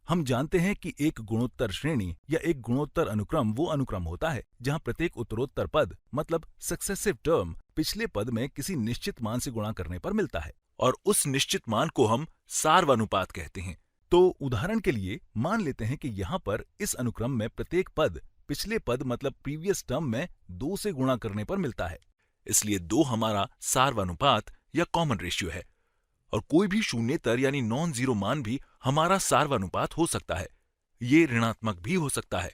हम जानते हैं कि एक गुणोत्तर श्रेणी या एक गुणोत्तर अनुक्रम वो अनुक्रम होता है जहां प्रत्येक उत्तरोत्तर पद मतलब सक्सेसिव टर्म पिछले पद में किसी निश्चित मान से गुणा करने पर मिलता है और उस निश्चित मान को हम सार्वनुपात कहते हैं। तो उदाहरण के लिए मान लेते हैं कि यहाँ पर इस अनुक्रम में प्रत्येक पद पिछले पद मतलब प्रीवियस टर्म में 2 से गुणा करने पर मिलता है, इसलिए 2 हमारा सार्वनुपात या कॉमन रेशियो है। और कोई भी शून्येतर यानी नॉन जीरो मान भी हमारा सार्वनुपात हो सकता है, ये ऋणात्मक भी हो सकता है।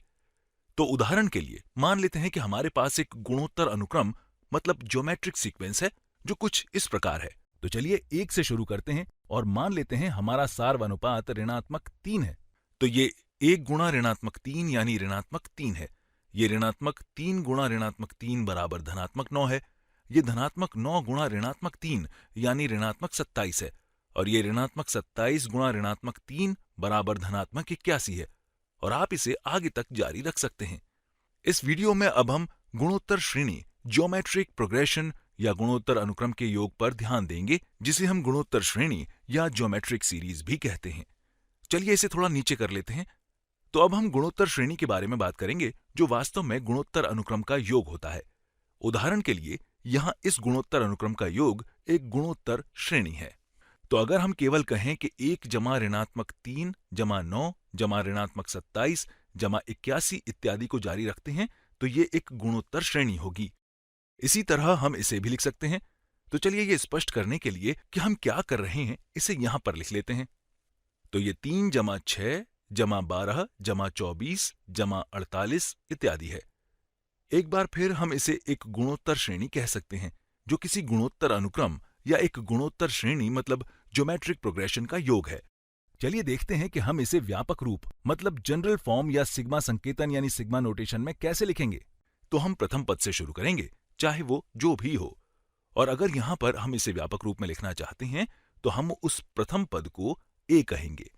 तो उदाहरण के लिए मान लेते हैं कि हमारे पास एक गुणोत्तर अनुक्रम मतलब ज्योमेट्रिक सीक्वेंस है जो कुछ इस प्रकार है। तो चलिए 1 से शुरू करते हैं और मान लेते हैं हमारा सार्वनुपात ऋणात्मक 3 है। तो ये 1 गुणा ऋणात्मक 3 यानी ऋणात्मक 3 है। ये ऋणात्मक 3 गुणा ऋणात्मक 3 बराबर धनात्मक 9 है। ये धनात्मक 9 गुणा ऋणात्मक 3 यानी ऋणात्मक 27 है। और ये ऋणात्मक 27 गुणा ऋणात्मक 3 बराबर धनात्मक 81 है। और आप इसे आगे तक जारी रख सकते हैं। इस वीडियो में अब हम गुणोत्तर श्रेणी ज्योमेट्रिक प्रोग्रेशन या गुणोत्तर अनुक्रम के योग पर ध्यान देंगे, जिसे हम गुणोत्तर श्रेणी या ज्योमेट्रिक सीरीज भी कहते हैं। चलिए इसे थोड़ा नीचे कर लेते हैं। तो अब हम गुणोत्तर श्रेणी के बारे में बात करेंगे जो वास्तव में गुणोत्तर अनुक्रम का योग होता है। उदाहरण के लिए यहाँ इस गुणोत्तर अनुक्रम का योग एक गुणोत्तर श्रेणी है। तो अगर हम केवल कहें कि 1 जमा ऋणात्मक 3 जमा 9 जमा ऋणात्मक 27 जमा 81 इत्यादि को जारी रखते हैं तो ये एक गुणोत्तर श्रेणी होगी। इसी तरह हम इसे भी लिख सकते हैं। तो चलिए ये स्पष्ट करने के लिए कि हम क्या कर रहे हैं इसे यहां पर लिख लेते हैं। तो ये 3 जमा 6 जमा 12 जमा 24 जमा 48 इत्यादि है। एक बार फिर हम इसे एक गुणोत्तर श्रेणी कह सकते हैं जो किसी गुणोत्तर अनुक्रम या एक गुणोत्तर श्रेणी मतलब ज्योमेट्रिक प्रोग्रेशन का योग है। चलिए देखते हैं कि हम इसे व्यापक रूप मतलब जनरल फॉर्म या सिग्मा संकेतन यानी सिग्मा नोटेशन में कैसे लिखेंगे। तो हम प्रथम पद से शुरू करेंगे, चाहे वो जो भी हो। और अगर यहां पर हम इसे व्यापक रूप में लिखना चाहते हैं तो हम उस प्रथम पद को ए कहेंगे।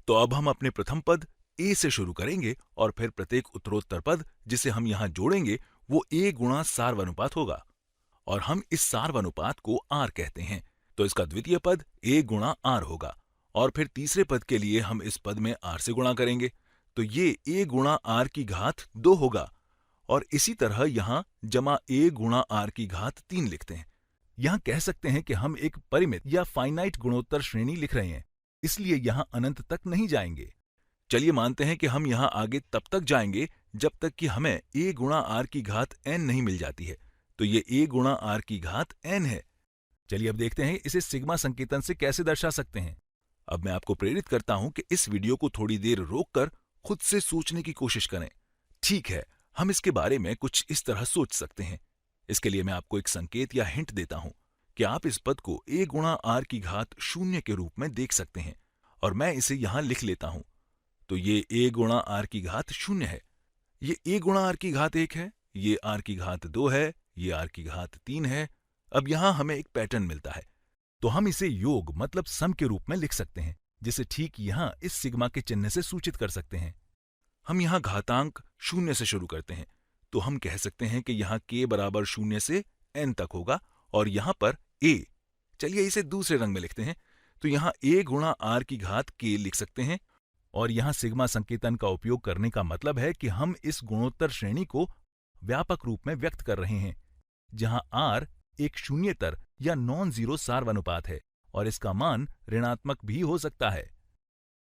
तो अब हम अपने प्रथम पद ए से शुरू करेंगे और फिर प्रत्येक उत्तरोत्तर पद जिसे हम यहां जोड़ेंगे वो ए गुणा सार्वनुपात होगा और हम इस सार्वनुपात को आर कहते हैं। तो इसका द्वितीय पद ए गुणा आर होगा और फिर तीसरे पद के लिए हम इस पद में आर से गुणा करेंगे तो ये ए गुणा आर की घात 2 होगा। और इसी तरह यहां जमा ए गुणा आर की घात 3 लिखते हैं। यहां कह सकते हैं कि हम एक परिमित या फाइनाइट गुणोत्तर श्रेणी लिख रहे हैं, इसलिए यहां अनंत तक नहीं जाएंगे। चलिए मानते हैं कि हम यहां आगे तब तक जाएंगे जब तक कि हमें ए गुणा आर की घात n नहीं मिल जाती है। तो ये ए गुणा आर की घात n है। चलिए अब देखते हैं इसे सिग्मा संकेतन से कैसे दर्शा सकते हैं। अब मैं आपको प्रेरित करता हूं कि इस वीडियो को थोड़ी देर रोककर खुद से सोचने की कोशिश करें। ठीक है, हम इसके बारे में कुछ इस तरह सोच सकते हैं। इसके लिए मैं आपको एक संकेत या हिंट देता हूं कि आप इस पद को ए गुणा आर की घात 0 के रूप में देख सकते हैं और मैं इसे यहां लिख लेता हूं। तो ये ए गुणा आर की घात 0 है, ये ए गुणा आर की घात 1 है, ये आर की घात 2 है, ये आर की घात 3 है। अब यहां हमें एक पैटर्न मिलता है तो हम इसे योग मतलब सम के रूप में लिख सकते हैं, जिसे ठीक यहां इस सिग्मा के चिन्ह से सूचित कर सकते हैं। हम यहां घातांक 0 से शुरू करते हैं तो हम कह सकते हैं कि यहां k बराबर 0 से n तक होगा और यहां पर a। चलिए इसे दूसरे रंग में लिखते हैं तो यहां a गुणा r की घात k लिख सकते हैं। और यहां सिग्मा संकेतन का उपयोग करने का मतलब है कि हम इस गुणोत्तर श्रेणी को व्यापक रूप में व्यक्त कर रहे हैं जहां r एक शून्येतर या नॉन जीरो सार्वनुपात है और इसका मान ऋणात्मक भी हो सकता है।